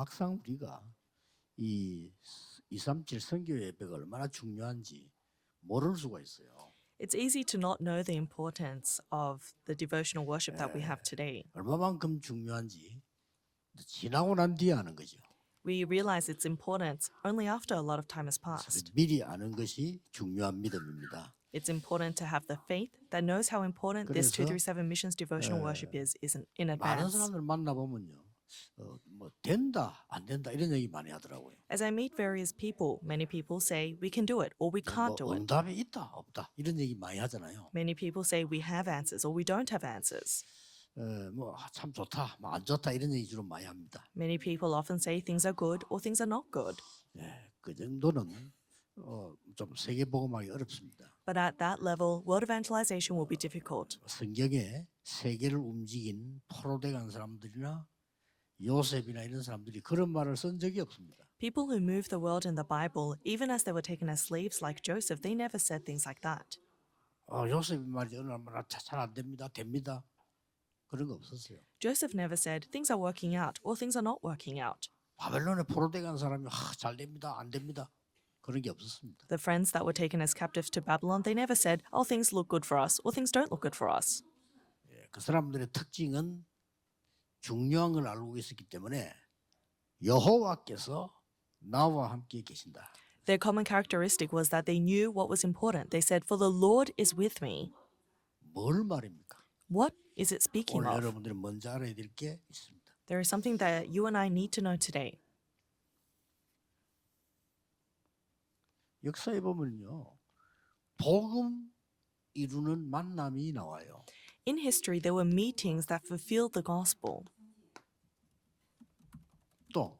막상 우리가 이 237 선교 예배가 얼마나 중요한지 모를 수가 있어요. It's easy to not know the importance of the devotional worship that we have today. 얼마만큼 중요한지 지나고 난 뒤에 아는 거죠. We realize its importance only after a lot of time has passed. 미리 아는 것이 중요한 믿음입니다. It's important to have the faith that knows how important this 그래서, 237 Missions devotional worship is in 많은 advance. 사람들 만나보면요. 뭐 된다 안 된다 이런 얘기 많이 하더라고요. As I meet various people, many people say we can do it or we can't do 뭐 it. 응답이 있다 없다 이런 얘기 많이 하잖아요. Many people say we have answers or we don't have answers. 뭐 참 좋다, 뭐 안 좋다 이런 얘기 주로 많이 합니다. Many people often say things are good or things are not good. 그 정도는 좀 세계복음하기 어렵습니다. But at that level, world evangelization will be difficult. 성경에 세계를 움직인 포로돼 간 사람들이나 요셉이나 이런 사람들이 그런 말을 쓴 적이 없습니다. People who moved the world in the Bible, even as they were taken as slaves like Joseph, they never said things like that. 요셉이 말이 어느 날 잘 안 됩니다, 됩니다. 그런 거 없었어요. Joseph never said things are working out or things are not working out. 바벨론에 포로돼 간 사람이 잘 됩니다, 안 됩니다. 그런 게 없었습니다. The friends that were taken as captives to Babylon, they never said, oh, things look good for us or things don't look good for us. 그 사람들의 특징은 중요한 걸 알고 있었기 때문에 여호와께서 나와 함께 계신다. Their common characteristic was that they knew what was important. They said, for the Lord is with me. 뭘 말입니까? What is it speaking 오늘 of? 여러분들이 먼저 알아야 될 게 있습니다. There is something that you and I need to know today. 역사에 보면요, 복음 이루는 만남이 나와요. In history, there were meetings that fulfilled the gospel. 또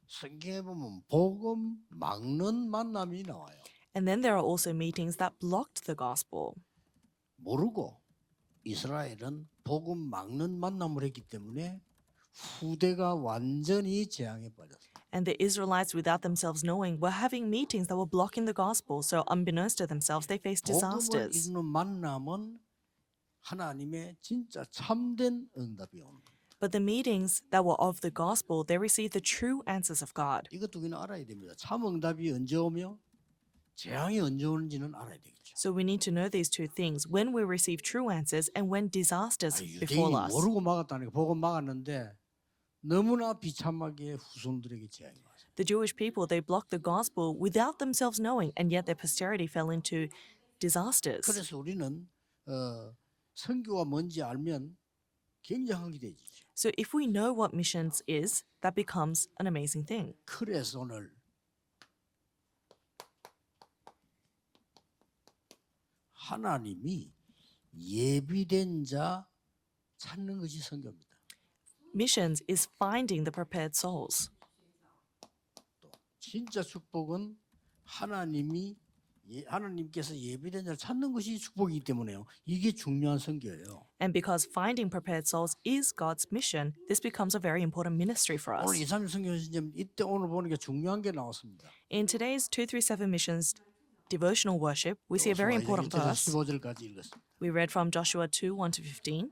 성경에 보면 복음 막는 만남이 나와요. And then there are also meetings that blocked the gospel. 모르고 이스라엘은 복음 막는 만남을 했기 때문에 후대가 완전히 재앙에 빠졌어요. And the Israelites, without themselves knowing, were having meetings that were blocking the gospel. So unbeknownst to themselves, they faced 복음을 disasters. 이루는 만남은 하나님의 진짜 참된 응답이 오는 겁니다. But the meetings that were of the gospel, they received the true answers of God. 이것 두 개는 알아야 됩니다. 참 응답이 언제 오며 재앙이 언제 오는지는 알아야 되겠죠. So we need to know these two things, when we receive true answers and when disasters 유대인이 befall us. 모르고 막았다니까 복음 막았는데 너무나 비참하게 후손들에게 재앙이 왔어요. The Jewish people, they blocked the gospel without themselves knowing, and yet their posterity fell into disasters. 그래서 우리는 선교가 뭔지 알면 굉장하게 되지죠. So if we know what missions is, that becomes an amazing thing. 그래서 오늘 하나님이 예비된 자 찾는 것이 선교입니다. Missions is finding the prepared souls. 진짜 축복은 하나님께서 예비된 자를 찾는 것이 축복이기 때문에요. 이게 중요한 선교예요. And because finding prepared souls is God's mission, this becomes a very important ministry for 오늘 us. 237 선교신점 이때 오늘 보니까 중요한 게 나왔습니다. In today's 237 Missions devotional worship, we see a very important verse. 15절까지 읽었습니다. We read from Joshua 2, 1 to 15.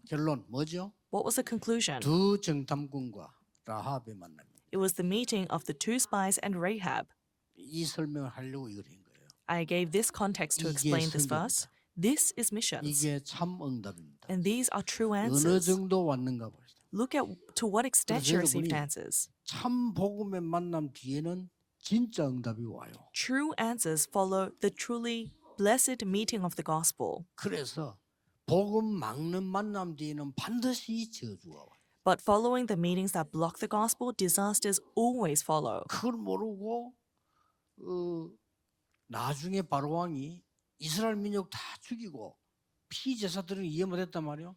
결론 뭐죠? What was the conclusion? 두 정탐꾼과 라합의 만남입니다. It was the meeting of the two spies and Rahab. 이 설명을 하려고 이걸 한 거예요. I gave this context to 이게 explain this 선교입니다. verse. This is missions. 이게 참 응답입니다. And these are true 어느 answers. 정도 왔는가 봅시다. Look at to what extent 그래서 you received 여러분이 answers. 참 복음의 만남 뒤에는 진짜 응답이 와요. True answers follow the truly blessed meeting of the gospel. 그래서 복음 막는 만남 뒤에는 반드시 저주가 와요. But following the meetings that block the gospel, disasters always follow. 그걸 모르고 나중에 바로 왕이 이스라엘 민족 다 죽이고 피제사들은 이해 못했단 말이에요.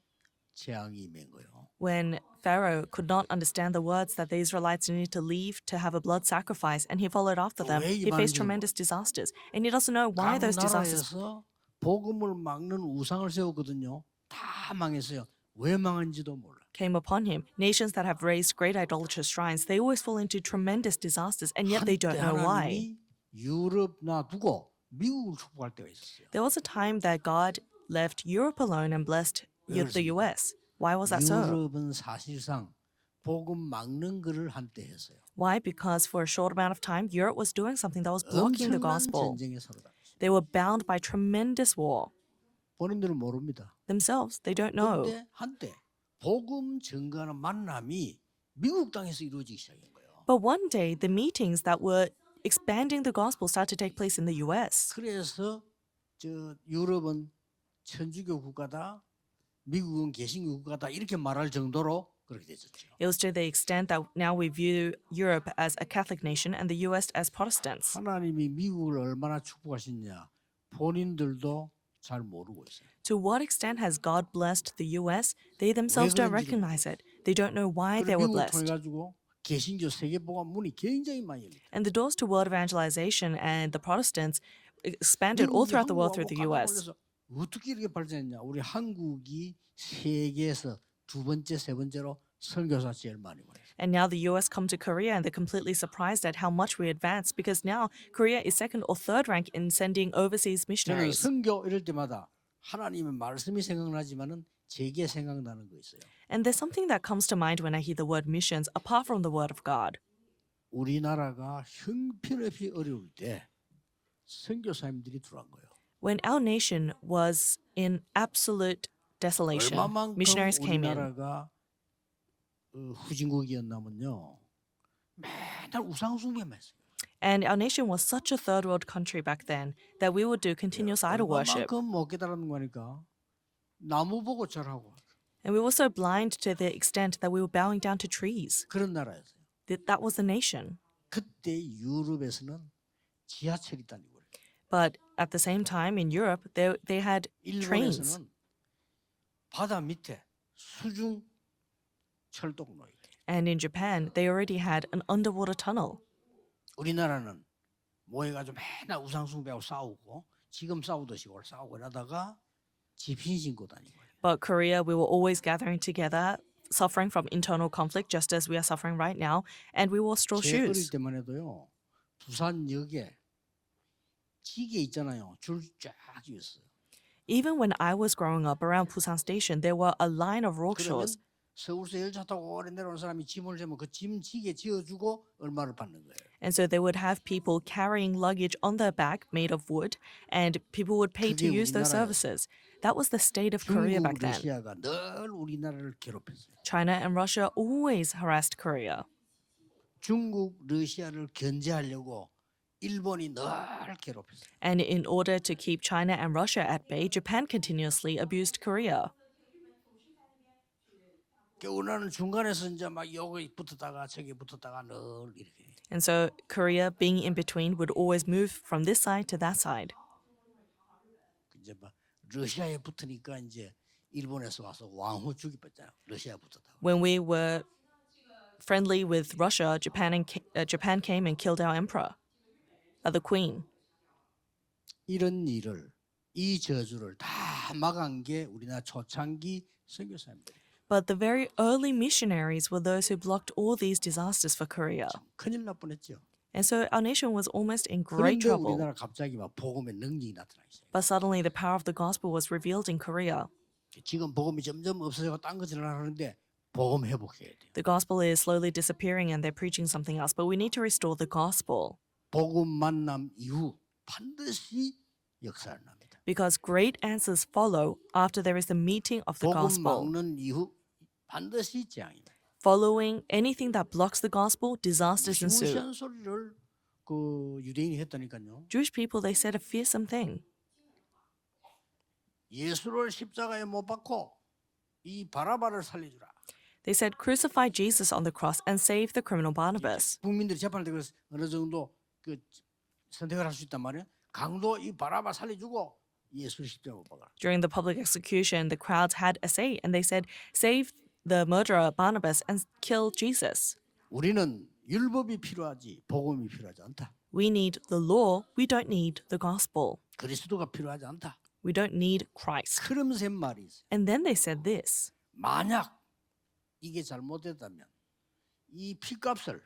재앙이 임한 거예요. When Pharaoh could not understand the words that the Israelites needed to leave to have a blood sacrifice, and he followed after them, he faced tremendous disasters. And he doesn't know why 각 those disasters. 나라에서 복음을 막는 우상을 세웠거든요. 다 망했어요. 왜 망한지도 몰라. Came upon him. Nations that have raised great idolatrous shrines, they always fall into tremendous disasters, and yet they don't 한때 know why. 하나님이 유럽 놔두고 미국을 축복할 때가 있었어요. There was a time that God left Europe alone and blessed the US. Why was that so? 유럽은 사실상 복음 막는 거를 한때 했어요. Why? Because for a short amount of time, Europe was doing something that was blocking the 엄청난 gospel. 전쟁에 사로잡혔어요. They were bound by tremendous war. 본인들은 모릅니다. Themselves, they don't know. 그런데 한때 복음 증거하는 만남이 미국 땅에서 이루어지기 시작한 거예요. But one day, the meetings that were expanding the gospel started to take place in the US. 그래서 저 유럽은 천주교 국가다, 미국은 개신교 국가다 이렇게 말할 정도로 그렇게 됐었죠. It was to the extent that now we view Europe as a Catholic nation and the US as Protestants. 하나님이 미국을 얼마나 축복하셨냐 본인들도 잘 모르고 있어요. To what extent has God blessed the US? They themselves don't recognize it. They don't know why they 그리고 were 미국을 통해 blessed. 가지고 개신교 세계복음 문이 굉장히 많이 열립니다. And the doors to world evangelization and the Protestants expanded all throughout the world through the US. 어떻게 이렇게 발전했냐? 우리 한국이 세계에서 두 번째, 세 번째로 선교사 제일 많이 보냈어요. And now the US come to Korea and they're completely surprised at how much we advanced because now Korea is second or third rank in sending overseas 저는 missionaries. 선교 이럴 때마다 하나님의 말씀이 생각나지만은 제게 생각나는 거 있어요. And there's something that comes to mind when I hear the word missions apart from the word of God. 우리나라가 형편없이 어려울 때 선교사님들이 들어간 거예요. When our nation was in absolute desolation, 얼마만큼 missionaries came in. 우리나라가 후진국이었냐면요. 맨날 우상 숭배만 했어요. And our nation was such a third world country back then that we would do continuous idol worship. 얼마만큼 못 깨달은 거니까 나무 보고 절하고 And we were so blind to the extent that we were bowing down to trees. 그런 나라였어요. That was the nation. 그때 유럽에서는 지하철이 다니고 그래요. But at the same time, in Europe, they had trains. 일본에서는 바다 밑에 수중 철도로가 있어요. And in Japan, they already had an underwater tunnel. 우리나라는 모여가지고 맨날 우상 숭배하고 싸우고 지금 싸우듯이 싸우고 이러다가 집신 신고 다니고. But Korea, we were always gathering together, suffering from internal conflict, just as we are suffering right now, and we wore straw 제 어릴 shoes. 때만 해도요. 부산역에 지게 있잖아요. 줄 쫙 있어요. Even when I was growing up around Busan Station, there were a line of 그러면 rickshaws. 서울서 열차 타고 오래 내려오는 사람이 짐을 재면 그 짐 지게 지어주고 얼마를 받는 거예요. And so they would have people carrying luggage on their back made of wood, and people would pay to 그게 use those 우리나라예요. services. That was the state of Korea 중국, back then. 러시아가 늘 우리나라를 괴롭혔어요. China and Russia always harassed Korea. 중국, 러시아를 견제하려고 일본이 늘 괴롭혔어요. And in order to keep China and Russia at bay, Japan continuously abused Korea. 우리나라는 중간에서 이제 막 여기 붙었다가 저기 붙었다가 늘 이렇게. And so Korea, being in between, would always move from this side to that side. 이제 막 러시아에 붙으니까 이제 일본에서 와서 왕후 죽이었잖아요. 러시아 붙었다고. When we were friendly with Russia, Japan came and killed our emperor, the queen. 이런 일을 이 저주를 다 막은 게 우리나라 초창기 선교사님들. But the very early missionaries were those who blocked all these disasters for Korea. 큰일 날 뻔했죠. And so our nation was almost in great 그런데 trouble. 우리나라 갑자기 막 복음의 능력이 나타나기 시작해요. But suddenly the power of the gospel was revealed in Korea. 지금 복음이 점점 없어지고 딴 것을 하는데 복음 회복해야 돼요. The gospel is slowly disappearing and they're preaching something else, but we need to restore the gospel. 복음 만남 이후 반드시 역사를 납니다. Because great answers follow after there is the meeting of the 복음 gospel. 막는 이후 반드시 재앙입니다. Following anything that blocks the gospel, disasters ensue. 무시한 소리를 그 유대인이 했다니까요. Jewish people, they said a fearsome thing. 예수를 십자가에 못 박고 이 바라바를 살려주라. They said, crucify Jesus on the cross and save the criminal Barnabas. 국민들이 재판할 때 그래서 어느 정도 그 선택을 할 수 있단 말이에요. 강도 이 바라바 살려주고 예수 십자가 못 박아라. During the public execution, the crowds had a say and they said, save the murderer Barnabas and kill Jesus. 우리는 율법이 필요하지 복음이 필요하지 않다. We need the law, we don't need the gospel. 그리스도가 필요하지 않다. We don't need Christ. 그러면서 한 말이 있어요. And then they said this. 만약 이게 잘못됐다면 이 피값을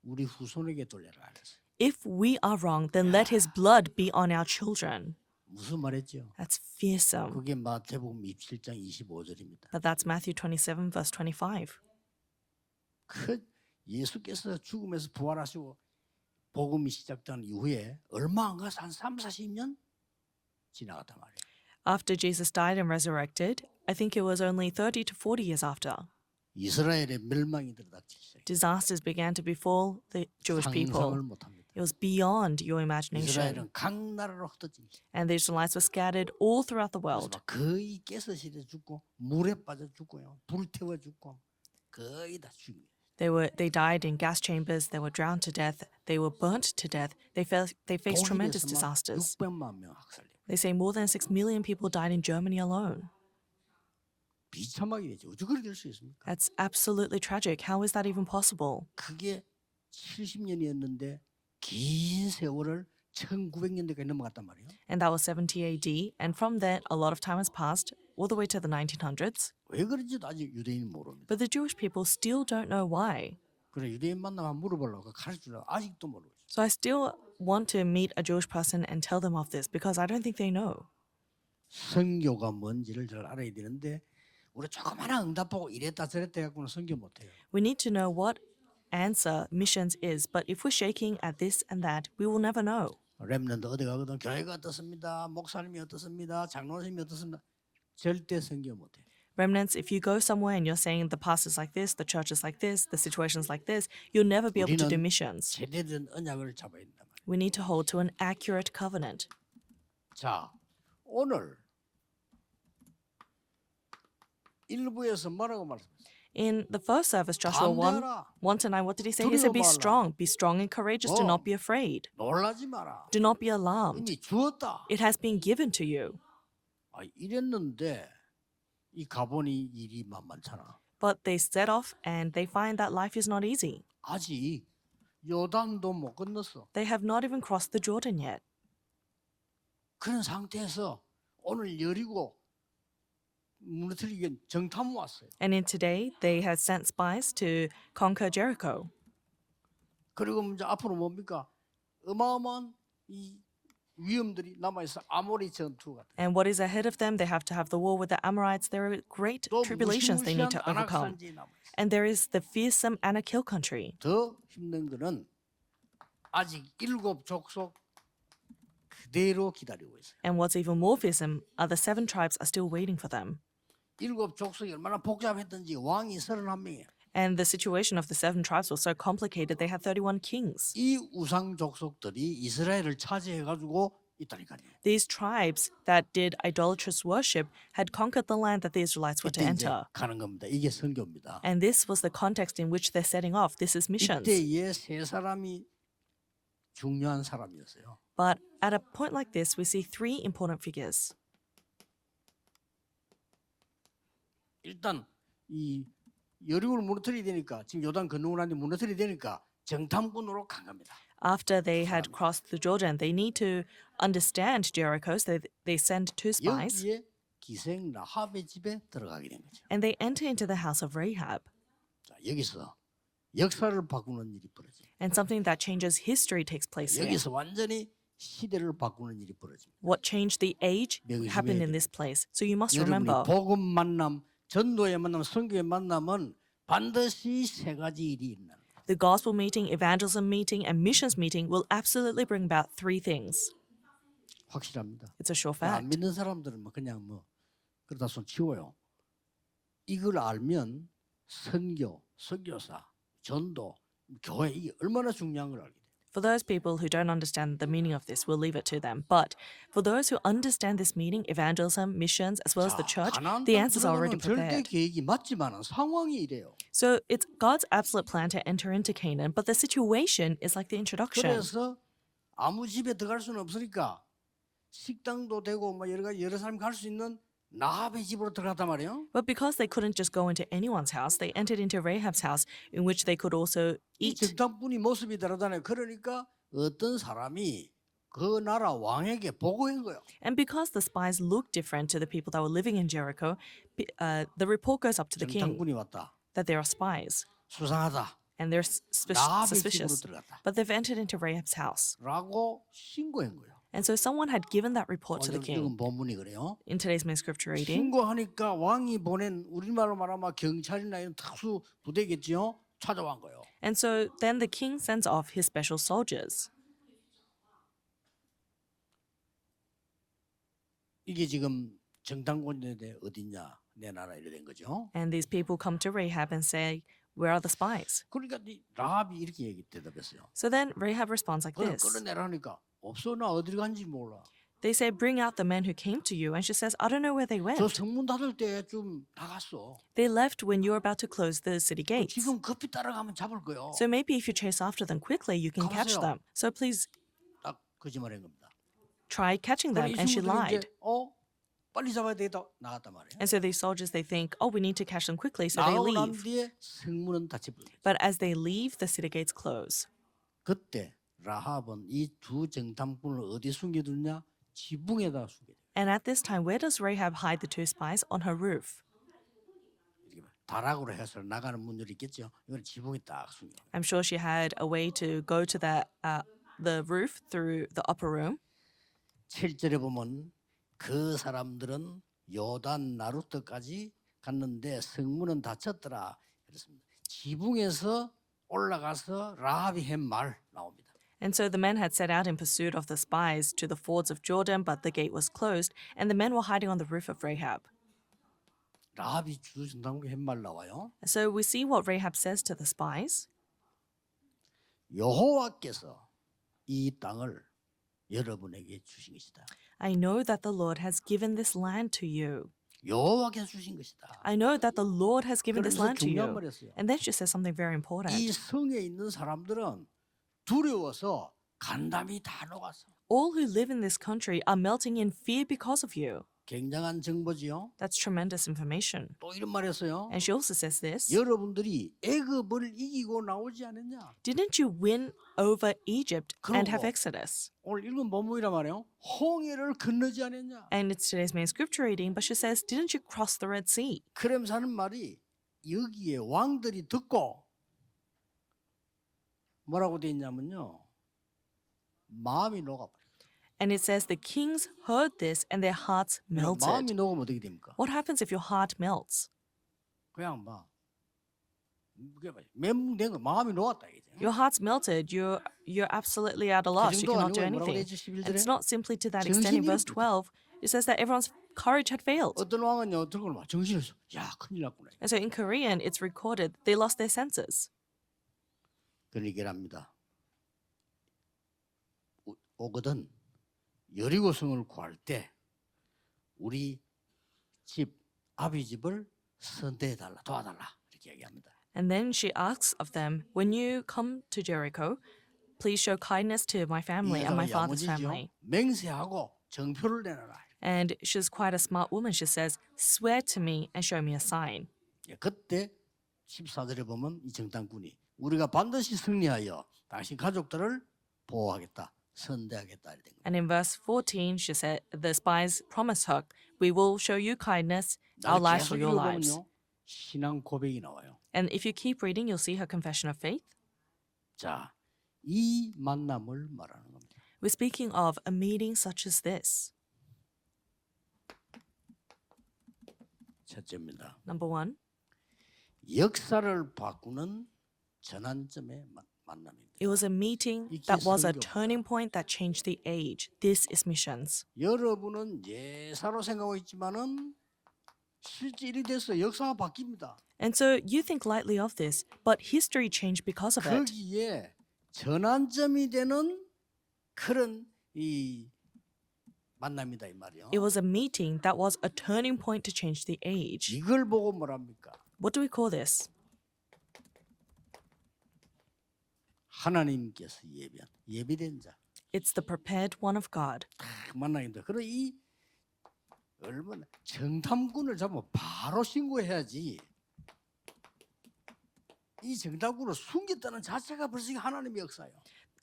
우리 후손에게 돌려라 그랬어요. If we are wrong, then let his blood be on our children. 무슨 말했죠? That's fearsome. 그게 마태복음 27장 25절입니다. But that's Matthew 27, verse 25. 그 예수께서 죽음에서 부활하시고 복음이 시작된 이후에 얼마 안 가서 한 3, 40년 지나갔단 말이에요. After Jesus died and resurrected, I think it was only 30 to 40 years after, 이스라엘의 멸망이 들어닥치기 시작해요. disasters began to befall the Jewish people. 상상을 못합니다. It was beyond your imagination. 이스라엘은 각 나라로 흩어진 거예요. And the Israelites were scattered all throughout the 그래서 world. 막 거의 깨서실에 죽고 물에 빠져 죽고요. 불태워 죽고 거의 다 죽은 거예요. They died in gas chambers, they were drowned to death, they were burnt to death, they faced tremendous 독일에서 막 disasters. 600만 명 학살되고 They say more than 6 million people died in Germany alone. 비참하게 되죠. 어떻게 그렇게 될 수 있습니까? That's absolutely tragic. How is that even possible? 그게 70년이었는데 긴 세월을 1900년대까지 넘어갔단 말이에요. And that was 70 AD, and from then a lot of time has passed, all the way to the 1900s. 왜 그런지도 아직 유대인이 모릅니다. But the Jewish people still don't know why. 그래 유대인 만나면 물어보려고 가르치려고 아직도 모르고 있어요. So I still want to meet a Jewish person and tell them of this because I don't think they know. 선교가 뭔지를 잘 알아야 되는데 우리 조그마한 응답하고 이랬다 저랬다 해갖고는 선교 못해요. We need to know what answer missions is, but if we're shaking at this and that, we will never know. 렘넌트 어디 가거든 교회가 어떻습니다. 목사님이 어떻습니다. 장로님이 어떻습니다. 절대 선교 못해요. Remnants, if you go somewhere and you're saying the pastor's like this, the church is like this, the situation's like this, you'll never be able to do 우리는 missions. 제대된 언약을 잡아야 된단 말이에요. We need to hold to an accurate covenant. 자, 오늘 일부에서 뭐라고 말씀했어요? In the first service, Joshua 1, 담대하라. 1 to 9, what did he say? He said, be 두려워 strong. Be strong and courageous. Do not be afraid. 놀라지 마라. Do not be alarmed. 이미 주었다. It has been given to you. 아, 이랬는데 이 가보니 일이 만만찮아. But they set off and they find that life is not easy. 아직 요단도 못 건넜어. They have not even crossed the Jordan yet. 그런 상태에서 오늘 여리고 무너뜨리기 정탐 왔어요. And in today, they had sent spies to conquer Jericho. 그리고 이제 앞으로 뭡니까? 어마어마한 이 위험들이 남아있어. 아모리 전투 같은. And what is ahead of them? They have to have the war with the Amorites. There are great 또 tribulations they need 무시무시한 to overcome. 안악산지 남아있어. And there is the fearsome Anak hill country. 더 힘든 거는 아직 7 족속 그대로 기다리고 있어요. And what's even more fearsome are the 7 tribes are still waiting for them. 7 족속이 얼마나 복잡했던지 왕이 31명이에요. And the situation of the 7 tribes was so complicated, they had 31 kings. 이 우상 족속들이 이스라엘을 차지해가지고 있다니까요. These tribes that did idolatrous worship had conquered the land that the Israelites were to 이때 이제 enter. 가는 겁니다. 이게 선교입니다. And this was the context in which they're setting off. This is missions. 이때에 세 사람이 중요한 사람이었어요. But at a point like this, we see 3 important figures. 일단 이 여리고를 무너뜨려야 되니까 지금 요단 건너고 나니 무너뜨려야 되니까 정탐꾼으로 간 겁니다. After they had crossed the Jordan, they need to understand Jericho, so they send 2 spies, 여기에 기생 라합의 집에 들어가게 된 거죠. and they enter into the house of Rahab. 자, 여기서 역사를 바꾸는 일이 벌어져요. And something that changes history takes place here. 여기서 완전히 시대를 바꾸는 일이 벌어집니다. What changed the age 명심해야 happened in 돼요. this place. So you must 여러분이 remember, 복음 만남, 전도의 만남, 선교의 만남은 반드시 3가지 일이 있는. the gospel meeting, evangelism meeting, and missions meeting will absolutely bring about 3 things. 확실합니다. It's a sure 안 fact. 믿는 사람들은 뭐 그냥 뭐 그러다 손 치워요. 이걸 알면 선교, 선교사, 전도, 교회 이게 얼마나 중요한 걸 알게 돼요. For those people who don't understand the meaning of this, we'll leave it to them. But for those who understand this meaning, evangelism, missions, as well as the church, 가나안 the 땅 answers are already 들어가는 절대 prepared. 계획이 맞지만은 상황이 이래요. So it's God's absolute plan to enter into Canaan, but the situation is like the introduction. 그래서 아무 집에 들어갈 수는 없으니까 식당도 되고 뭐 여러 사람이 갈 수 있는 라합의 집으로 들어갔단 말이에요. But because they couldn't just go into anyone's house, they entered into Rahab's house, in which they could also 이 eat. 정탐꾼이 모습이 다르잖아요. 그러니까 어떤 사람이 그 나라 왕에게 보고한 거예요. And because the spies looked different to the people that were living in Jericho, the report goes up to the king 정탐꾼이 왔다. that there are spies. 수상하다. And they're 라합의 집으로 suspicious. 들어갔다. But they've entered into Rahab's house. 라고 신고한 거예요. And so someone had given that report to the 오늘 king. 읽은 본문이 그래요. In today's main scripture reading, 신고하니까 왕이 보낸 우리말로 말하면 경찰이나 이런 특수 부대겠지요. 찾아간 거예요. And so then the king sends off his special soldiers. 이게 지금 정탐꾼들인데 어딨냐 내 나라 이래 된 거죠. And these people come to Rahab and say, "Where are the spies?" 그러니까 이 라합이 이렇게 얘기 대답했어요. So then Rahab responds like 그걸 this. 끌어내라니까 없어 나 어디 간지 몰라. They say, "Bring out the men who came to you." And she says, "I don't know where they 저 went. 성문 닫을 때좀 나갔어. They left when you were about to close the city gates. 지금 급히 따라가면 잡을 거요. So maybe if you chase after them quickly, you can catch 가보세요. them. So please 딱 거짓말한 겁니다. try catching them." 그러니까 이 And she 친구들이 lied. 이제 빨리 잡아야 되겠다 나갔단 말이에요. And so these soldiers, they think, "Oh, we need to catch them quickly." So they 나가고 난 leave. 뒤에 성문은 닫혀 버립니다. But as they leave, the city gates close. 그때 라합은 이 두 정탐꾼을 어디 숨겨두냐? 지붕에다 숨겨둬요. And at this time, where does Rahab hide the two spies? On her roof. 이렇게 다락으로 해서 나가는 문들이 있겠죠. 이걸 지붕에 딱 숨겨. I'm sure she had a way to go to the roof through the upper room. 7절에 보면 그 사람들은 요단 나루터까지 갔는데 성문은 닫혔더라. 그렇습니다. 지붕에서 올라가서 라합이 한 말 나옵니다. And so the men had set out in pursuit of the spies to the fords of Jordan, but the gate was closed, and the men were hiding on the roof of Rahab. 라합이 주 정탐꾼 한 말 나와요. So we see what Rahab says to the spies. 여호와께서 이 땅을 여러분에게 주신 것이다. I know that the Lord has given this land to you. 여호와께서 주신 것이다. I know that the Lord has given this 그러면서 land to 중요한 you. 말 했어요. And then she says something very important. 이 성에 있는 사람들은 두려워서 간담이 다 녹았어. All who live in this country are melting in fear because of you. 굉장한 정보지요. That's tremendous information. 또 이런 말했어요. And she also says this. 여러분들이 애굽을 이기고 나오지 않았냐? Didn't you win over Egypt and have 그러고 Exodus? 오늘 읽은 본문이란 말이에요. 홍해를 건너지 않았냐? And it's today's main scripture reading, but she says, didn't you cross the Red Sea? 그러면서 하는 말이 여기에 왕들이 듣고 뭐라고 돼 있냐면요. 마음이 녹아버려. And it says the kings heard this and their hearts 마음이 melted. 녹으면 어떻게 됩니까? What happens if your heart melts? 그냥 막 멘붕된 거 마음이 녹았다 이게. Your heart's melted. You're absolutely at a loss. You cannot do anything. And it's not simply to that extent. In verse 12, it says that everyone's courage had failed. 어떤 왕은요, 들고 막 정신없어. 야, 큰일 났구나. And so in Korean, it's recorded they lost their senses. 그런 얘기를 합니다. 오거든 여리고성을 구할 때 우리 집 아비 집을 선대해 달라 도와달라 이렇게 얘기합니다. And then she asks of them, when you come to Jericho, please show kindness to my family and my father's family. 맹세하고 정표를 내놔라. And she's quite a smart woman. She says, swear to me and show me a sign. 그때 14절에 보면 이 정탐꾼이 우리가 반드시 승리하여 당신 가족들을 보호하겠다. 선대하겠다 이렇게 된 거예요. And in verse 14, she said, the spies promise her, we will show you kindness, our lives for your lives. 읽어보면요, 신앙 고백이 나와요. And if you keep reading, you'll see her confession of faith. 자, 이 만남을 말하는 겁니다. We're speaking of a meeting such as this. 첫째입니다. Number one, 역사를 바꾸는 전환점의 만남입니다. it was a meeting that was a turning point that changed the age. This is missions. 여러분은 예사로 생각하고 있지만은 실제 일이 돼서 역사가 바뀝니다. And so you think lightly of this, but history changed because of it. 거기에 전환점이 되는 그런 이 만남이다 이 말이요. It was a meeting that was a turning point to change the age. 이걸 보고 뭐랍니까? What do we call this? 하나님께서 예비된 자. It's the prepared one of God. 그 만남입니다. 그럼 이 얼마나 정탐꾼을 잡으면 바로 신고해야지. 이 정탐꾼을 숨겼다는 자체가 벌써 하나님의 역사예요.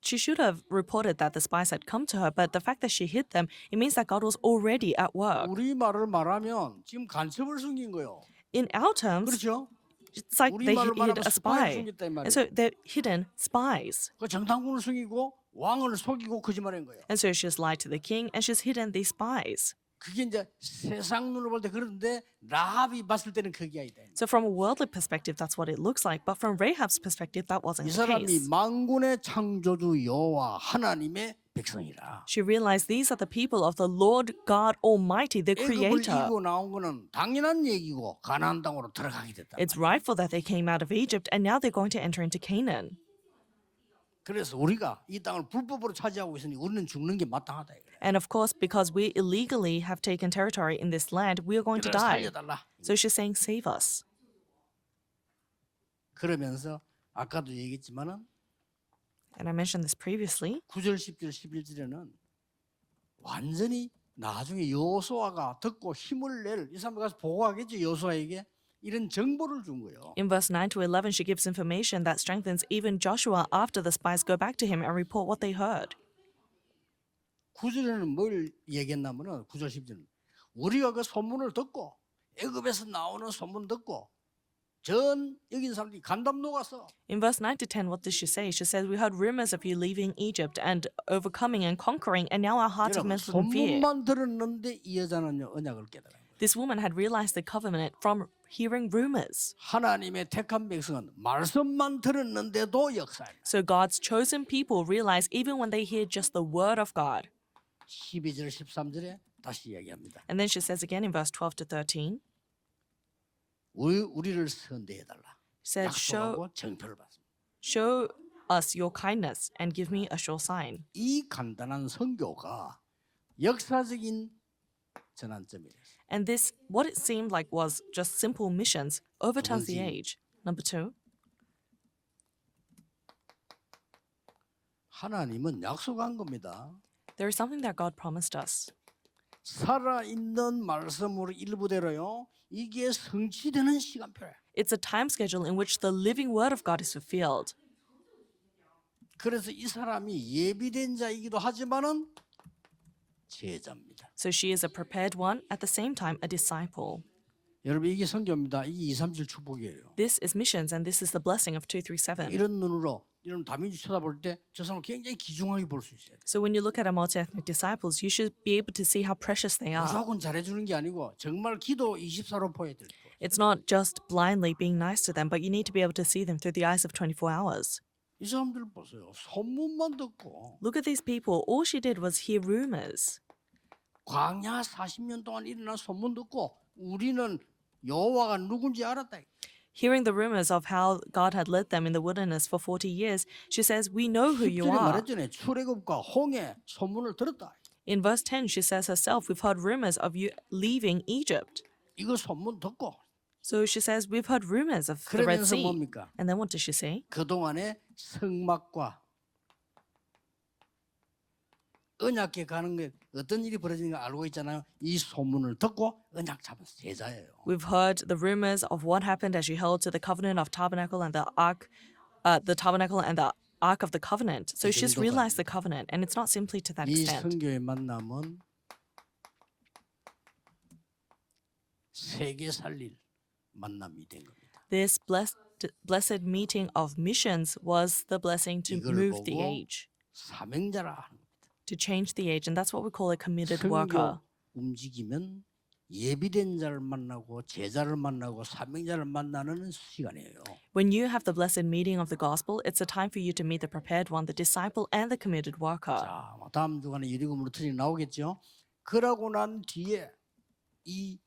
She should have reported that the spies had come to her, but the fact that she hid them, it means that God was already at work. 우리 말을 말하면 지금 간첩을 숨긴 거예요. In our terms, 그렇죠? it's like 우리 they 말을 hid 말하면 a 스파이를 spy. 숨겼다 이 말이에요. And so they're hidden spies. 그 정탐꾼을 숨기고 왕을 속이고 거짓말한 거예요. And so she's lied to the king and she's hidden these spies. 그게 이제 세상 눈으로 볼 때 그런데 라합이 봤을 때는 그게 아니다. So from a worldly perspective, that's what it looks like. But from Rahab's perspective, that wasn't 이 the 사람이 case. 만군의 창조주 여호와 하나님의 백성이라. She realized these are the people of the Lord God Almighty, the 애굽을 Creator. 이기고 나온 거는 당연한 얘기고 가나안 땅으로 들어가게 됐다. It's rightful that they came out of Egypt and now they're going to enter into Canaan. 그래서 우리가 이 땅을 불법으로 차지하고 있으니 우리는 죽는 게 마땅하다. 이거야. And of course, because we illegally have taken territory in this land, we are going to 그래서 die. 살려달라. So she's saying, save us. 그러면서 아까도 얘기했지만은 And I mentioned this previously. 9절, 10절, 11절에는 완전히 나중에 여호수아가 듣고 힘을 낼 이 사람이 가서 보고하겠죠. 여호수아에게 이런 정보를 준 거예요. In verse 9 to 11, she gives information that strengthens even Joshua after the spies go back to him and report what they heard. 9절에는 뭘 얘기했냐면은 9절, 10절은 우리가 그 소문을 듣고 애굽에서 나오는 소문 듣고 전 여기 있는 사람들이 간담 녹았어. In verse 9 to 10, what does she say? She says, we heard rumors of you leaving Egypt and overcoming and conquering, and now our hearts have 여러분, melted in fear. 소문만 들었는데 이 여자는요 언약을 깨달아요. This woman had realized the covenant from hearing rumors. 하나님의 택한 백성은 말씀만 들었는데도 역사해. So God's chosen people realize even when they hear just the word of God. 12절 13절에 다시 이야기합니다. And then she says again in verse 12 to 13, 우리를 선대해 달라. said, 약속하고 정표를 받습니다. show us your kindness and give me a sure sign. 이 간단한 선교가 역사적인 전환점이 됐어요. And this, what it seemed like was just simple missions, overturns the 번째. age. Number 2, 하나님은 약속한 겁니다. there is something that God promised us. 살아있는 말씀으로 일부대로요. 이게 성취되는 시간표예요. It's a time schedule in which the living word of God is fulfilled. 그래서 이 사람이 예비된 자이기도 하지만은 제자입니다. So she is a prepared one, at the same time a disciple. 여러분 이게 선교입니다. 이게 2, 3절 축복이에요. This is missions and this is the blessing of 237. 이런 눈으로 이런 다민주 쳐다볼 때 저 사람을 굉장히 귀중하게 볼 수 있어요. So when you look at our multi-ethnic disciples, you should be able to see how precious they are. 무조건 잘해주는 게 아니고 정말 기도 24로 보여야 될 거예요. It's not just blindly being nice to them, but you need to be able to see them through the eyes of 24 hours. 이 사람들 보세요. 소문만 듣고 Look at these people. All she did was hear rumors. 광야 40년 동안 일어난 소문 듣고 우리는 여호와가 누군지 알았다. Hearing the rumors of how God had led them in the wilderness for 40 years, she says, we know who you 10절에 are. 말했잖아요. 출애굽과 홍해 소문을 들었다. In verse 10, she says herself, we've heard rumors of you leaving Egypt. 이거 소문 듣고 So she says, we've heard rumors of the Red 그러면서 Sea. 뭡니까? And then what does she say? 그동안의 성막과 언약궤 가는 게 어떤 일이 벌어지는가 알고 있잖아요. 이 소문을 듣고 언약 잡은 제자예요. We've heard the rumors of what happened as she held to the covenant of tabernacle and the ark of the covenant. So 이 she's 정도가 realized the covenant, and it's not simply to that 이 extent. 선교의 만남은 세계 살릴 만남이 된 겁니다. This blessed meeting of missions was the blessing to 이걸 move the 보고 age, 사명자라 하는 겁니다. to change the age, and that's what we call a committed worker. 선교 움직이면 예비된 자를 만나고 제자를 만나고 사명자를 만나는 시간이에요. When you have the blessed meeting of the gospel, it's a time for you to meet the prepared one, the disciple, and the committed worker. 자, 다음 주간에 유리금으로 틀이 나오겠죠. 그러고 난 뒤에 이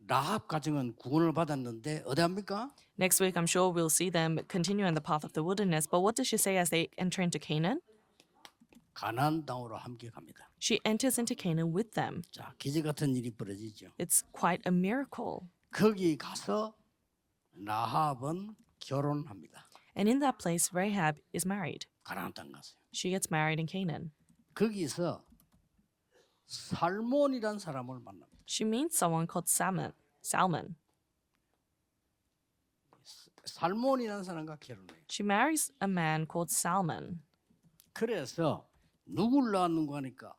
라합 가정은 구원을 받았는데 어디 합니까? Next week, I'm sure we'll see them continue in the path of the wilderness. But what does she say as they enter into Canaan? 가나안 땅으로 함께 갑니다. She enters into Canaan with them. 자, 기적 같은 일이 벌어지죠. It's quite a miracle. 거기 가서 라합은 결혼합니다. And in that place, Rahab is married. 가나안 땅 가서요. She gets married in Canaan. 거기서 살몬이란 사람을 만납니다. She meets someone called Salmon. 살몬이라는 사람과 결혼해요. She marries a man called Salmon. 그래서 누굴 낳았는가 하니까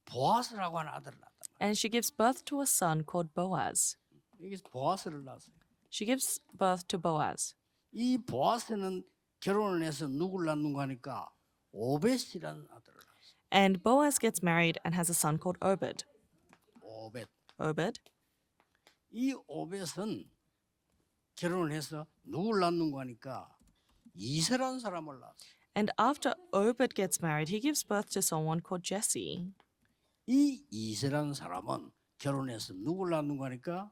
보아스라고 하는 아들을 낳았다. And she gives birth to a son called Boaz. 여기서 보아스를 낳았어요. She gives birth to Boaz. 이 보아스는 결혼을 해서 누굴 낳는가 하니까 오벳이라는 아들을 낳았어요. And Boaz gets married and has a son called Obed. 오벳. Obed. 이 오벳은 결혼을 해서 누굴 낳는가 하니까 이세라는 사람을 낳았어. And after Obed gets married, he gives birth to someone called Jesse. 이 이세라는 사람은 결혼해서 누굴 낳는가 하니까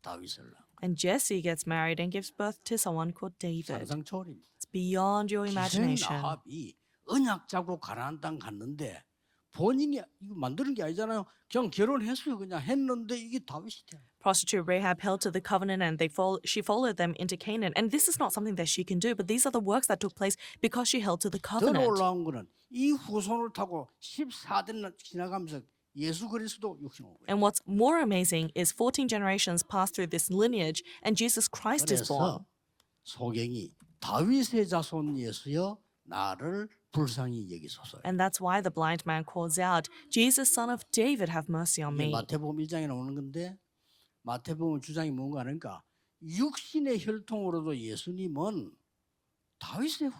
다윗을 낳아. And Jesse gets married and gives birth to someone called David. 상상 초월입니다. It's beyond your imagination. 나합이 언약 잡고 가나안 땅 갔는데 본인이 이거 만드는 게 아니잖아요. 그냥 결혼했어요. 그냥 했는데 이게 다윗이 돼. Prostitute Rahab held to the covenant and she followed them into Canaan. And this is not something that she can do, but these are the works that took place because she held to the 더 covenant. 놀라운 거는 이 후손을 타고 14대 지나가면서 예수 그리스도 육신 온 거예요. And what's more amazing is 14 generations pass through this lineage and Jesus Christ is born. 그래서 소경이 다윗의 자손 예수여 나를 불쌍히 여기소서. And that's why the blind man calls out, Jesus, son of David, have mercy on 이게 me. 마태복음 1장에 나오는 건데 마태복음 주장이 뭔가 하니까 육신의 혈통으로도 예수님은 다윗의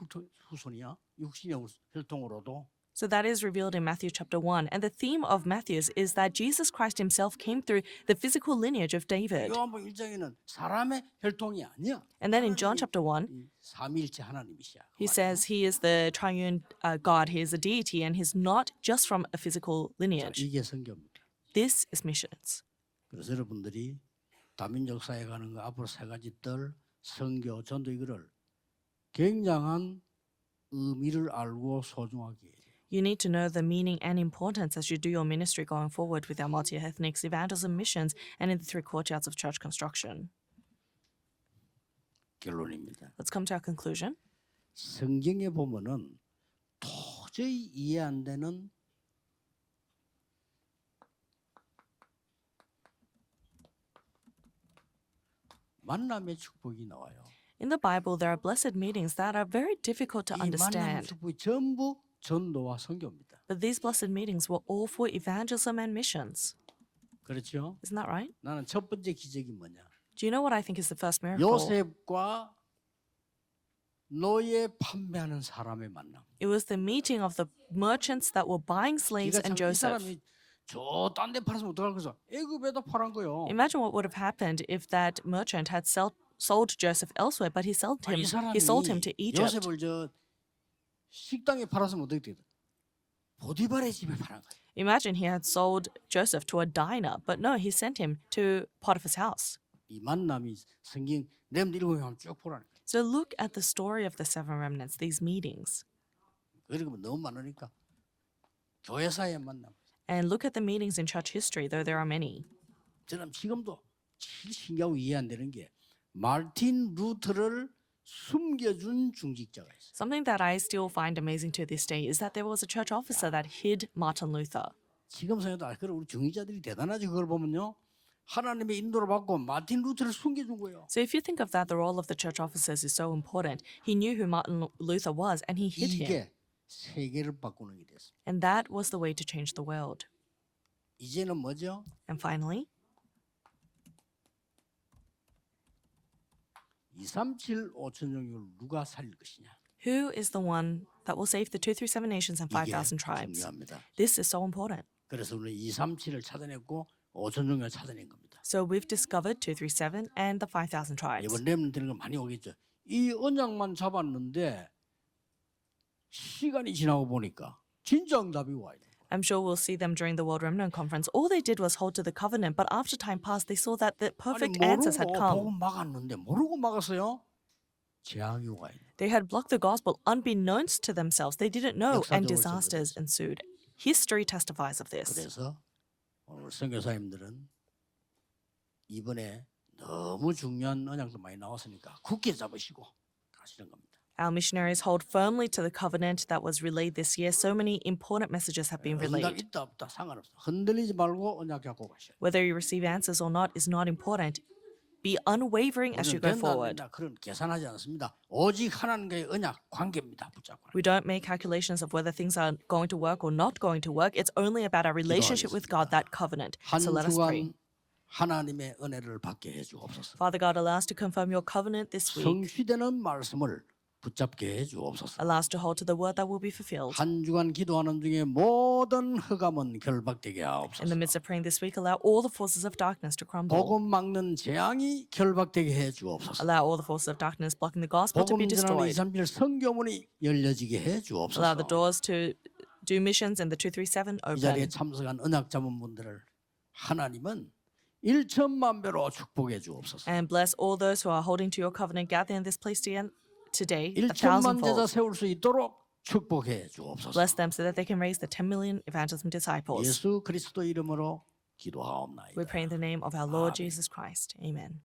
후손이야. 육신의 혈통으로도. So that is revealed in Matthew chapter 1. And the theme of Matthew's is that Jesus Christ himself came through the physical lineage of David. 요한복음 1장에는 사람의 혈통이 아니야. And then in John chapter 1, 이 삼위일체 하나님이시야. he says he is the triune God, he is a deity, and he's not just from a physical lineage. 이게 성경입니다. This is missions. 그래서 여러분들이 다민족 사회 가는 거 앞으로 세 가지 뜰 선교, 전도 이거를 굉장한 의미를 알고 소중하게 해야 돼요. You need to know the meaning and importance as you do your ministry going forward with our multi-ethnics, evangelism missions, and in the 3 courtyards of church construction. 결론입니다. Let's come to our conclusion. 성경에 보면은 도저히 이해 안 되는 만남의 축복이 나와요. In the Bible, there are blessed meetings that are very difficult to 이 만남의 understand. 축복이 전부 전도와 선교입니다. But these blessed meetings were all for evangelism and missions. 그렇죠? Isn't that right? 나는 첫 번째 기적이 뭐냐? Do you know what I think is the first miracle? 요셉과 노예 판매하는 사람의 만남. It was the meeting of the merchants that were buying slaves 기가 and 이 Joseph. 사람이 저 딴 데 팔았으면 어떡할 거서 애굽에다 팔은 거요. Imagine what would have happened if that merchant had sold Joseph elsewhere, but he sold 이 him to 사람이 Egypt. 요셉을 저 식당에 팔았으면 어떻게 되든 보디발의 집에 팔은 거예요. Imagine he had sold Joseph to a diner, but no, he sent him to Potiphar's house. 이 만남이 성경 렘드 7개 하면 쭉 보라는 거예요. So look at the story of the 7 remnants, these meetings, 그리고 너무 많으니까 교회사의 만남. and look at the meetings in church history, though there are many. 저는 지금도 제일 신기하고 이해 안 되는 게 마틴 루터를 숨겨준 중직자가 있어요. Something that I still find amazing to this day is that there was a church officer that hid Martin Luther. 지금 생각도 그래 우리 중직자들이 대단하지. 그걸 보면요. 하나님의 인도를 받고 마틴 루터를 숨겨준 거예요. So if you think of that, the role of the church officers is so important. He knew who Martin Luther was, and he hid him. 이게 세계를 바꾸는 게 됐어요. And that was the way to change the world. 이제는 뭐죠? And finally, 237 5천 종족을 누가 살릴 것이냐. who is the one that will save the 2 through 7 nations and 이게 5,000 tribes? 중요합니다. This is so important. 그래서 우리는 237을 찾아냈고 5천 종족을 찾아낸 겁니다. So we've discovered 2 through 7 and the 5,000 tribes. 이번 렘는 되는 거 많이 오겠죠. 이 언약만 잡았는데 시간이 지나고 보니까 진짜 응답이 와요. I'm sure we'll see them during the World Remnant Conference. All they did was hold to the covenant, but after time passed, they saw that the perfect answers had 모르고 come. 복음 막았는데 모르고 막았어요. 재앙이 와요. They had blocked the gospel unbeknownst to themselves. They didn't know, and 역사적으로 disasters ensued. History testifies of this. 그래서 오늘 선교사님들은 이번에 너무 중요한 언약도 많이 나왔으니까 굳게 잡으시고 가시는 겁니다. Our missionaries hold firmly to the covenant that was relayed this year. So many important messages have been 응답 relayed. 있다 없다 상관없어. 흔들리지 말고 언약 잡고 가셔야 돼. Whether you receive answers or not is not important. Be unwavering as you go 된다 안 forward. 된다 그런 계산하지 않습니다. 오직 하나님과의 언약 관계입니다. 붙잡고. We don't make calculations of whether things are going to work or not going to work. It's only about our relationship with God, that covenant. 한 So let us pray. 주간 하나님의 은혜를 받게 해주옵소서. Father God, allow us to confirm your covenant this week. 성취되는 말씀을 붙잡게 해 주옵소서. Allow us to hold to the word that will be fulfilled. 한 주간 기도하는 중에 모든 흑암은 결박되게 In 하옵소서. the midst of praying this week, allow all the forces of darkness to crumble. 복음 막는 재앙이 결박되게 해 주옵소서. Allow all the forces of darkness blocking the gospel to be 복음 전하는 destroyed. 231 선교문이 열려지게 해 Allow 주옵소서. the doors to do missions in the 237 이 자리에 open. 참석한 언약 자문분들을 하나님은 1천만 배로 축복해 주옵소서. And bless all those who are holding to your covenant gathered in this place today 1천만 제자 1,000-fold. 세울 수 있도록 축복해 주옵소서. Bless them so that they can raise the 10 million evangelism disciples. 예수 그리스도 이름으로 기도하옵나이다. We pray in the name of our Lord Amen. Jesus Christ. Amen.